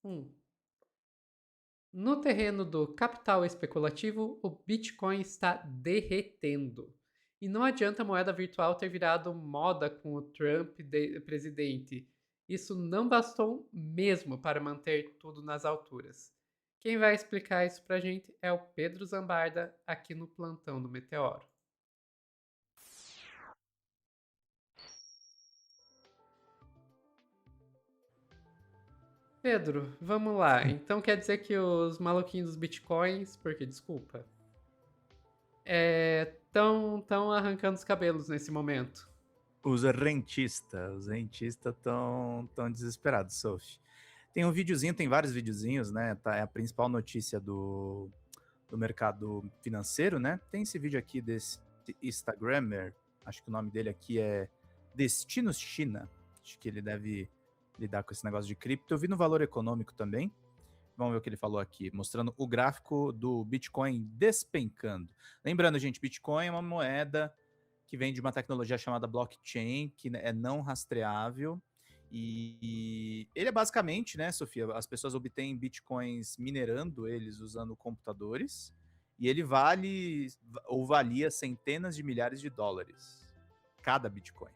1. No terreno do capital especulativo, o Bitcoin está derretendo. E não adianta a moeda virtual ter virado moda com o Trump presidente. Isso não bastou mesmo para manter tudo nas alturas. Quem vai explicar isso pra gente é o Pedro Zambarda, aqui no Plantão do Meteoro. Pedro, vamos lá. Então quer dizer que os maluquinhos dos bitcoins, porque desculpa, tão arrancando os cabelos nesse momento. Os rentistas tão desesperados, Sophie. Tem um videozinho, tem vários videozinhos, né? Tá, é a principal notícia do mercado financeiro, né? Tem esse vídeo aqui desse Instagrammer, acho que o nome dele aqui é Destinos China. Acho que ele deve lidar com esse negócio de cripto. Eu vi no Valor Econômico também. Vamos ver o que ele falou aqui, mostrando o gráfico do Bitcoin despencando. Lembrando, gente, Bitcoin é uma moeda que vem de uma tecnologia chamada blockchain, que é não rastreável. E ele é basicamente, né, Sofia, as pessoas obtêm bitcoins minerando eles usando computadores, e ele vale ou valia centenas de milhares de dólares cada bitcoin.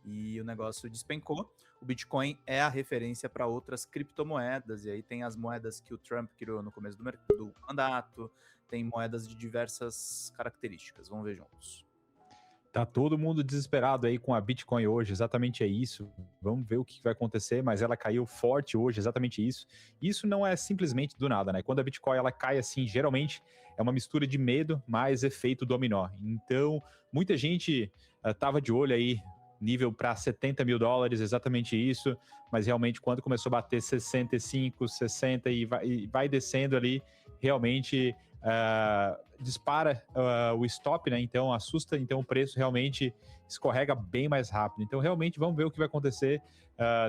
E o negócio despencou. O Bitcoin é a referência para outras criptomoedas, e aí tem as moedas que o Trump criou no começo do mandato, tem moedas de diversas características. Vamos ver juntos. Tá todo mundo desesperado aí com a Bitcoin hoje, exatamente é isso. Vamos ver o que vai acontecer, mas ela caiu forte hoje, exatamente isso. Isso não é simplesmente do nada, né? Quando a Bitcoin ela cai assim, geralmente é uma mistura de medo mais efeito dominó. Então, muita gente tava de olho aí, nível para 70 mil dólares, exatamente isso, mas realmente quando começou a bater 65, 60 e vai descendo ali, realmente dispara o stop, né? Então assusta, então o preço realmente escorrega bem mais rápido. Então realmente vamos ver o que vai acontecer.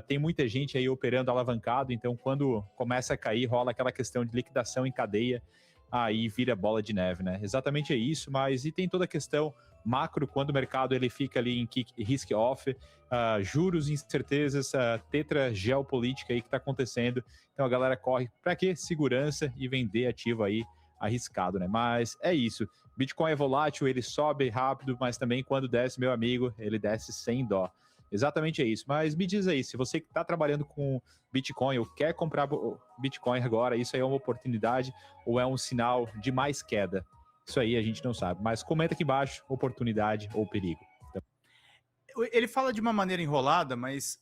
Tem muita gente aí operando alavancado, então quando começa a cair, rola aquela questão de liquidação em cadeia, aí vira bola de neve, né? Exatamente é isso, mas e tem toda a questão macro, quando o mercado ele fica ali em risk off, juros, incertezas, tetra geopolítica aí que está acontecendo. Então a galera corre para quê? Segurança e vender ativo aí arriscado, né? Mas é isso. Bitcoin é volátil, ele sobe rápido, mas também quando desce, meu amigo, ele desce sem dó. Exatamente é isso. Mas me diz aí, se você que está trabalhando com Bitcoin ou quer comprar Bitcoin agora, isso aí é uma oportunidade ou é um sinal de mais queda? Isso aí a gente não sabe. Mas comenta aqui embaixo, oportunidade ou perigo. Ele fala de uma maneira enrolada, mas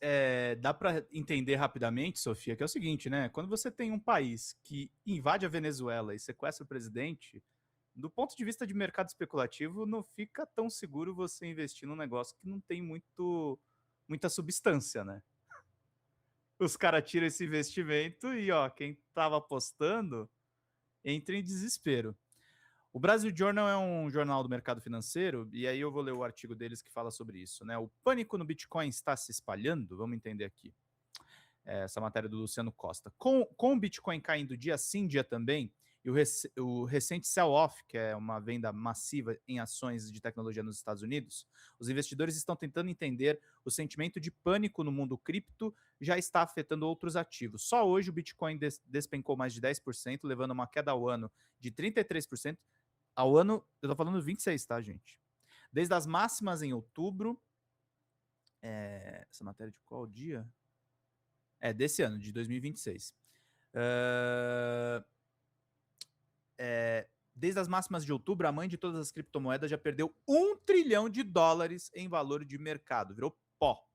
dá para entender rapidamente, Sofia, que é o seguinte, né? Quando você tem um país que invade a Venezuela e sequestra o presidente, do ponto de vista de mercado especulativo, não fica tão seguro você investir num negócio que não tem muita substância, né? Os caras tiram esse investimento e, ó, quem tava apostando entra em desespero. O Brasil Journal é um jornal do mercado financeiro, e aí eu vou ler o artigo deles que fala sobre isso, né? O pânico no Bitcoin está se espalhando, vamos entender aqui. Essa matéria do Luciano Costa. Com o Bitcoin caindo dia sim, dia também, e o recente sell-off, que é uma venda massiva em ações de tecnologia nos Estados Unidos, os investidores estão tentando entender o sentimento de pânico no mundo cripto já está afetando outros ativos. Só hoje o Bitcoin despencou mais de 10%, levando uma queda ao ano de 33%. Ao ano, eu tô falando 26, tá, gente? Desde as máximas em outubro, essa matéria de qual dia? Desse ano, de 2026. Desde as máximas de outubro, a mãe de todas as criptomoedas já perdeu $1 trilhão em valor de mercado. Virou pó.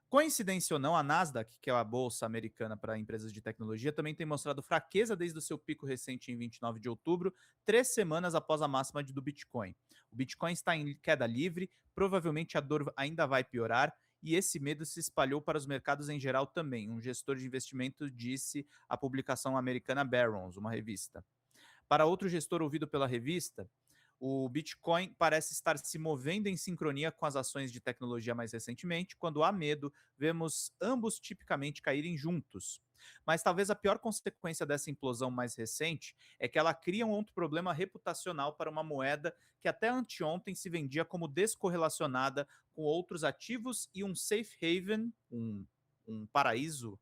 Coincidência ou não, a Nasdaq, que é a bolsa americana para empresas de tecnologia, também tem mostrado fraqueza desde o seu pico recente em 29 de outubro, 3 semanas após a máxima do Bitcoin. O Bitcoin está em queda livre, provavelmente a dor ainda vai piorar, e esse medo se espalhou para os mercados em geral também, um gestor de investimento disse à publicação americana Barron's, uma revista. Para outro gestor ouvido pela revista, o Bitcoin parece estar se movendo em sincronia com as ações de tecnologia mais recentemente. Quando há medo, vemos ambos tipicamente caírem juntos. Mas talvez a pior consequência dessa implosão mais recente é que ela cria um outro problema reputacional para uma moeda que até anteontem se vendia como descorrelacionada com outros ativos e um safe haven, um paraíso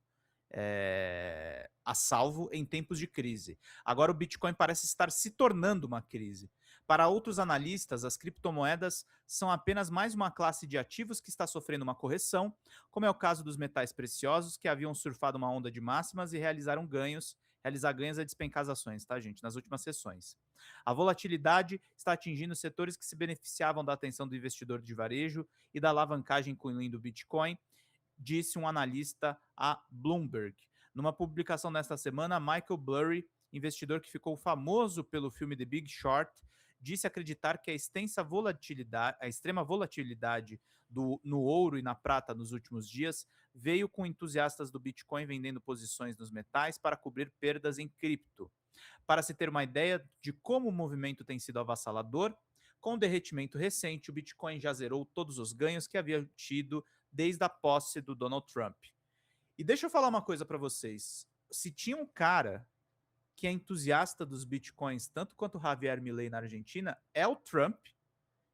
a salvo em tempos de crise. Agora o Bitcoin parece estar se tornando uma crise. Para outros analistas, as criptomoedas são apenas mais uma classe de ativos que está sofrendo uma correção, como é o caso dos metais preciosos, que haviam surfado uma onda de máximas e realizar ganhos a despencar as ações, tá, gente, nas últimas sessões. A volatilidade está atingindo setores que se beneficiavam da atenção do investidor de varejo e da alavancagem incluindo o Bitcoin, disse um analista a Bloomberg. Numa publicação nesta semana, Michael Burry, investidor que ficou famoso pelo filme The Big Short, disse acreditar que a extrema volatilidade no ouro e na prata nos últimos dias veio com entusiastas do Bitcoin vendendo posições nos metais para cobrir perdas em cripto. Para se ter uma ideia de como o movimento tem sido avassalador, com o derretimento recente, o Bitcoin já zerou todos os ganhos que havia tido desde a posse do Donald Trump. E deixa eu falar uma coisa para vocês. Se tinha um cara que é entusiasta dos bitcoins, tanto quanto o Javier Milei na Argentina, é o Trump.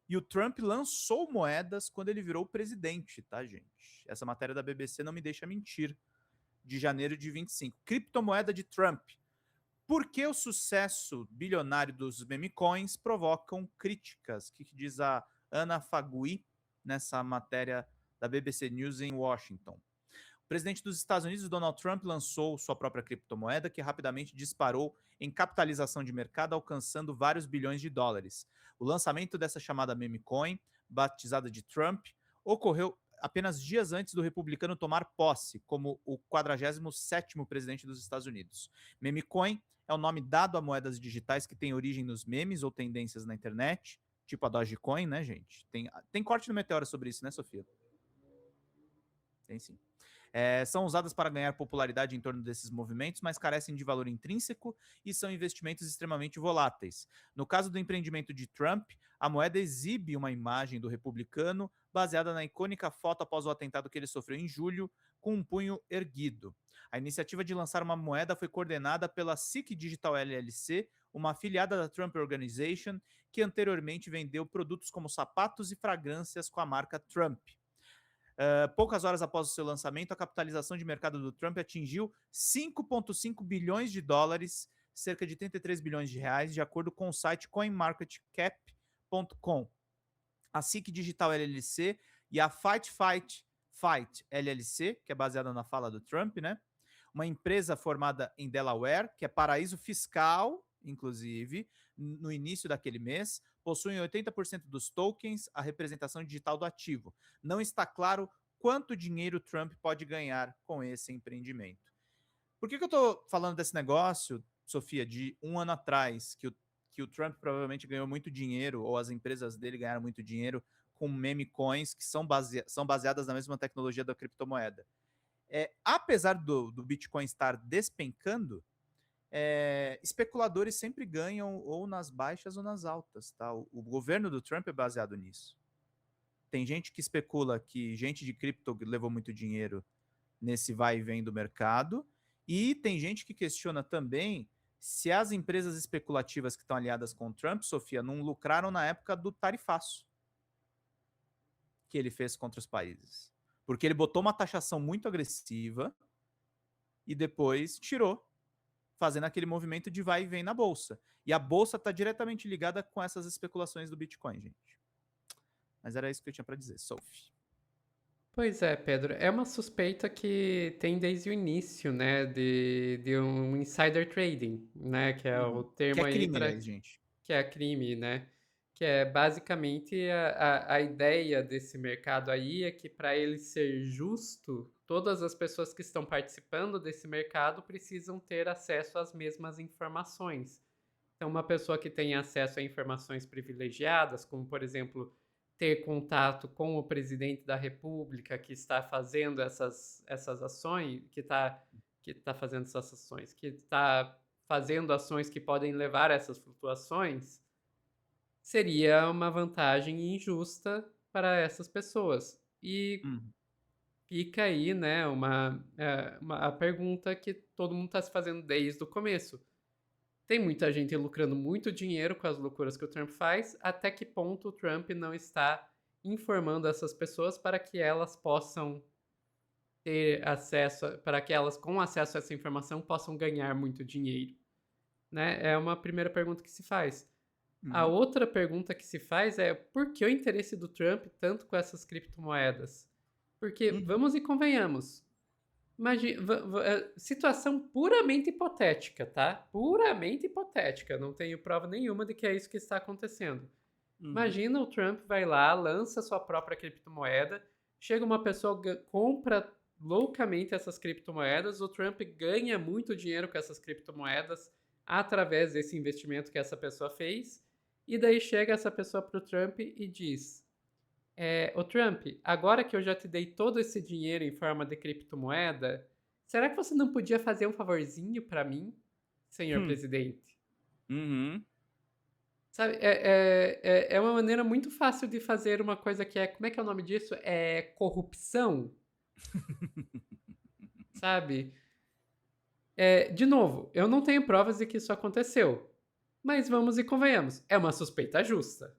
E o Trump lançou moedas quando ele virou presidente, tá, gente? Essa matéria da BBC não me deixa mentir. De janeiro de 25. Criptomoeda de Trump. Por que o sucesso bilionário dos meme coins provocam críticas? O que diz a Ana Fagui nessa matéria da BBC News em Washington? O presidente dos Estados Unidos, Donald Trump, lançou sua própria criptomoeda, que rapidamente disparou em capitalização de mercado, alcançando vários bilhões de dólares. O lançamento dessa chamada meme coin, batizada de Trump, ocorreu apenas dias antes do republicano tomar posse como o 47º presidente dos Estados Unidos. Meme coin é o nome dado a moedas digitais que têm origem nos memes ou tendências na internet, tipo a Dogecoin, né, gente? Tem corte no Meteora sobre isso, né, Sofia? Tem sim. São usadas para ganhar popularidade em torno desses movimentos, mas carecem de valor intrínseco e são investimentos extremamente voláteis. No caso do empreendimento de Trump, a moeda exibe uma imagem do republicano baseada na icônica foto após o atentado que ele sofreu em julho, com um punho erguido. A iniciativa de lançar uma moeda foi coordenada pela SIC Digital LLC, uma afiliada da Trump Organization, que anteriormente vendeu produtos como sapatos e fragrâncias com a marca Trump. Poucas horas após o seu lançamento, a capitalização de mercado do Trump atingiu 5,5 bilhões de dólares, cerca de 33 bilhões de reais, de acordo com o site coinmarketcap.com. A SIC Digital LLC e a Fight LLC, que é baseada na fala do Trump, né? Uma empresa formada em Delaware, que é paraíso fiscal, inclusive, no início daquele mês, possuem 80% dos tokens, a representação digital do ativo. Não está claro quanto dinheiro Trump pode ganhar com esse empreendimento. Por que eu estou falando desse negócio, Sofia, de um ano atrás, que o Trump provavelmente ganhou muito dinheiro, ou as empresas dele ganharam muito dinheiro, com meme coins que são baseadas na mesma tecnologia da criptomoeda? Apesar do Bitcoin estar despencando, especuladores sempre ganham ou nas baixas ou nas altas, tá? O governo do Trump é baseado nisso. Tem gente que especula que gente de cripto levou muito dinheiro nesse vai e vem do mercado, e tem gente que questiona também se as empresas especulativas que estão aliadas com o Trump, Sofia, não lucraram na época do tarifaço que ele fez contra os países. Porque ele botou uma taxação muito agressiva e depois tirou, fazendo aquele movimento de vai e vem na bolsa. E a bolsa está diretamente ligada com essas especulações do Bitcoin, gente. Mas era isso que eu tinha para dizer, Sophie. Pois é, Pedro. É uma suspeita que tem desde o início, né, de um insider trading, né, que é o termo que é aí crime, para aliás, gente. que é crime, né? Que é basicamente a ideia desse mercado aí é que para ele ser justo, todas as pessoas que estão participando desse mercado precisam ter acesso às mesmas informações. Então, uma pessoa que tem acesso a informações privilegiadas, como por exemplo, ter contato com o presidente da República que está fazendo essas ações, que está fazendo essas ações, que está fazendo ações que podem levar a essas flutuações, seria uma vantagem injusta para essas pessoas. E fica aí, né, a pergunta que todo mundo está se fazendo desde o começo. Tem muita gente lucrando muito dinheiro com as loucuras que o Trump faz. Até que ponto o Trump não está informando essas pessoas para que elas possam ter acesso, para que elas com acesso a essa informação possam ganhar muito dinheiro, né? É uma primeira pergunta que se faz. A Uhum. outra pergunta que se faz é por que o interesse do Trump tanto com essas criptomoedas? Porque, Uhum. vamos e convenhamos, situação puramente hipotética, tá? Puramente hipotética, não tenho prova nenhuma de que é isso que está acontecendo. Uhum. Imagina o Trump vai lá, lança sua própria criptomoeda, chega uma pessoa, compra loucamente essas criptomoedas, o Trump ganha muito dinheiro com essas criptomoedas através desse investimento que essa pessoa fez, e daí chega essa pessoa pro Trump e diz: ô Trump, agora que eu já te dei todo esse dinheiro em forma de criptomoeda, será que você não podia fazer um favorzinho para mim, senhor Hum. presidente? Uhum. Sabe, é uma maneira muito fácil de fazer uma coisa que é, como é que é o nome disso? É corrupção, sabe? De novo, eu não tenho provas de que isso aconteceu, mas vamos e convenhamos, é uma suspeita justa.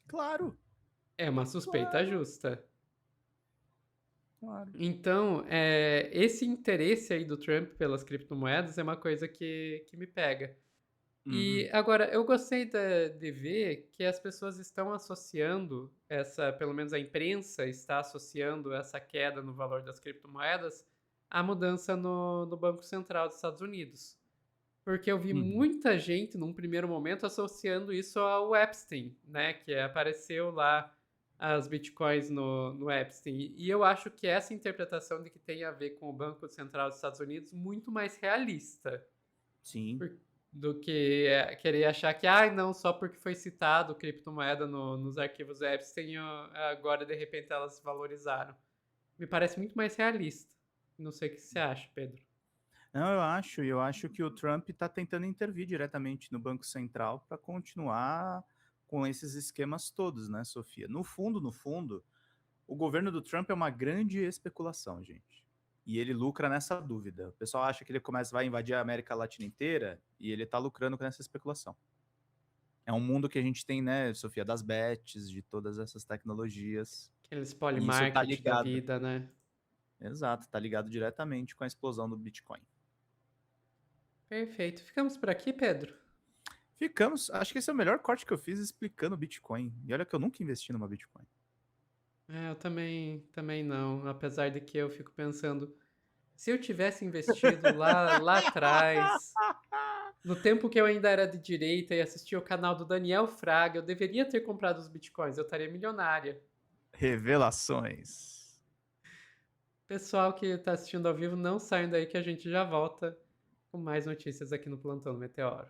Claro, É uma suspeita justa. claro. Então, esse interesse aí do Trump pelas criptomoedas é uma coisa que me pega. Uhum. E agora, eu gostei de ver que as pessoas estão associando pelo menos a imprensa está associando essa queda no valor das criptomoedas à mudança no Banco Central dos Estados Unidos. Porque eu vi Uhum. muita gente, num primeiro momento, associando isso ao Epstein, né? Que apareceu lá as bitcoins no Epstein. E eu acho que essa interpretação de que tem a ver com o Banco Central dos Estados Unidos muito mais realista Sim. do que querer achar que, não, só porque foi citado criptomoeda nos arquivos Epstein, agora de repente elas se valorizaram. Me parece muito mais realista. Não sei o que você acha, Pedro. Não, eu acho que o Trump está tentando intervir diretamente no Banco Central para continuar com esses esquemas todos, né, Sofia? No fundo, o governo do Trump é uma grande especulação, gente. E ele lucra nessa dúvida. O pessoal acha que ele vai invadir a América Latina inteira e ele está lucrando com essa especulação. É um mundo que a gente tem, né, Sofia, das bets, de todas essas tecnologias. Aqueles E isso está polymarket da ligado. vida, né? Exato, está ligado diretamente com a explosão do Bitcoin. Perfeito. Ficamos por aqui, Pedro? Ficamos. Acho que esse é o melhor corte que eu fiz explicando Bitcoin. E olha que eu nunca investi numa Bitcoin. Eu também não. Apesar de que eu fico pensando, se eu tivesse investido lá atrás, no tempo que eu ainda era de direita e assistia o canal do Daniel Fraga, eu deveria ter comprado os bitcoins, eu estaria milionária. Revelações. Pessoal que está assistindo ao vivo, não saiam daí que a gente já volta com mais notícias aqui no Plantão do Meteoro.